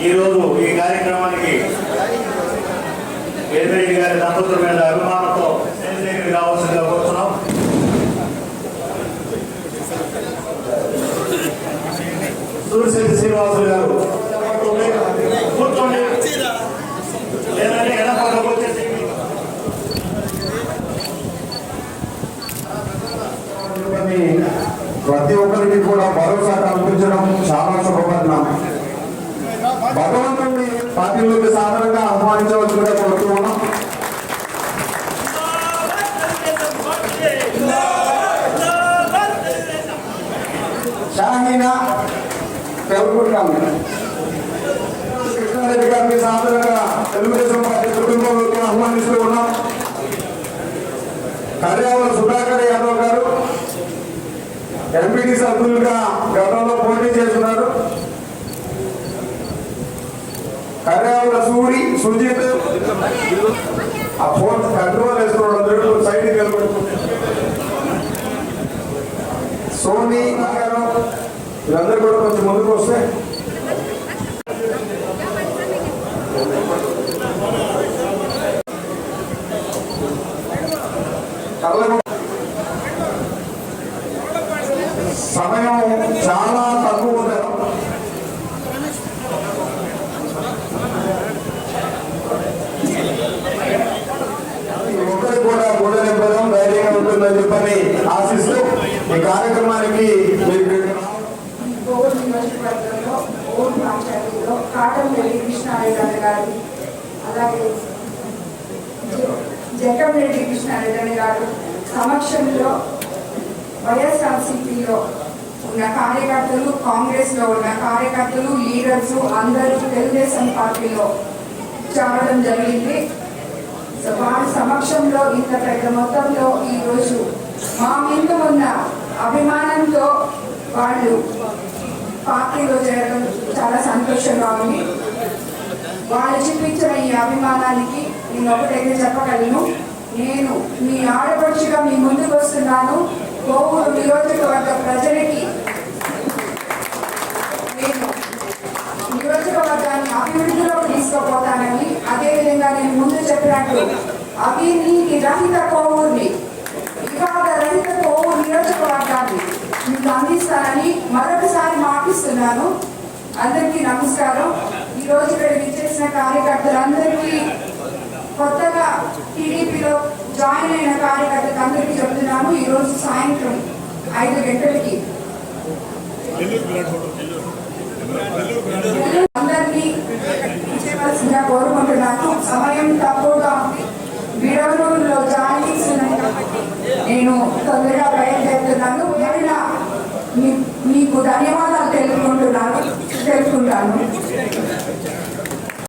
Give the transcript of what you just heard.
ఈరోజు ఈ కార్యక్రమానికి వేదిరెడ్డి గారి దంపతుల మీద అభిమానంతో దగ్గరికి రావాల్సిందిగా కోరుతున్నాం. సూర్యశెట్టి శ్రీనివాసులు గారు కూర్చోండి, లేదంటే ఎడపక్కకు వచ్చేసి ప్రతి ఒక్కరికి కూడా భరోసా కల్పించడం చాలా శుభపరిణామం. భగవంతుడిని పార్టీలోకి సాధారణంగా ఆహ్వానించవలసిందిగా కోరుతూ ఉన్నాం. షాహీనా తెలుగుకుంటాం కృష్ణారెడ్డి గారిని సాధారణంగా తెలుగుదేశం పార్టీ కుటుంబంలోకి ఆహ్వానిస్తూ ఉన్నాం. కర్యావల సుధాకర్ యాదవ్ గారు ఎంపీటీ సభ్యులుగా గతంలో పోటీ చేస్తున్నారు. కర్యావల సూరి సుజిత్ ఆ ఫోన్ కంట్రోల్ వేసుకోవడం సైడ్కి వెళ్ళిపోతుంది. సోని గారు వీళ్ళందరూ కూడా కొంచెం ముందుకు వస్తే సమయం చాలా తక్కువ ఉంటారు. ఒకరికి కూడా గూడ నింపడం ధైర్యంగా ఉంటుందని చెప్పని ఆశిస్తూ ఈ కార్యక్రమానికి కాటంరెడ్డి కృష్ణారెడ్డి గారు, అలాగే జగంరెడ్డి కృష్ణారెడ్డి గారు సమక్షంలో వైఎస్ఆర్సీపీలో ఉన్న కార్యకర్తలు, కాంగ్రెస్ లో ఉన్న కార్యకర్తలు, లీడర్స్ అందరూ తెలుగుదేశం పార్టీలో చేరడం జరిగింది. వారి సమక్షంలో ఇంత పెద్ద మొత్తంలో ఈరోజు మా మీద ఉన్న అభిమానంతో వాళ్ళు పార్టీలో చేరడం చాలా సంతోషంగా ఉంది. వాళ్ళు చూపించిన ఈ అభిమానానికి నేను ఒకటైతే చెప్పగలను, నేను మీ ఆడపడుచుగా మీ ముందుకు వస్తున్నాను. కోవూరు నియోజకవర్గ ప్రజలకి నేను నియోజకవర్గాన్ని అభివృద్ధిలోకి తీసుకుపోతానని, అదేవిధంగా నేను ముందు చెప్పినట్టు అవినీతి రహిత కోవూరుని, వివాద రహిత కోవూరు నియోజకవర్గాన్ని మీకు అందిస్తానని మరొకసారి మాటిస్తున్నాను. అందరికీ నమస్కారం. ఈరోజు ఇక్కడ విచ్చేసిన కార్యకర్తలందరికీ, కొత్తగా టీడీపీలో జాయిన్ అయిన కార్యకర్తలకు అందరికీ చెప్తున్నాను, ఈరోజు సాయంత్రం 5 గంటలకి అందరినీ ఇచ్చేవలసిందిగా కోరుకుంటున్నాను. సమయం తక్కువగా ఉంది, విడవలూరులో జాయినింగ్స్ ఉన్నాయి కాబట్టి నేను తొందరగా బయలుదేరుతున్నాను. మీకు ధన్యవాదాలు తెలుపుకుంటాను.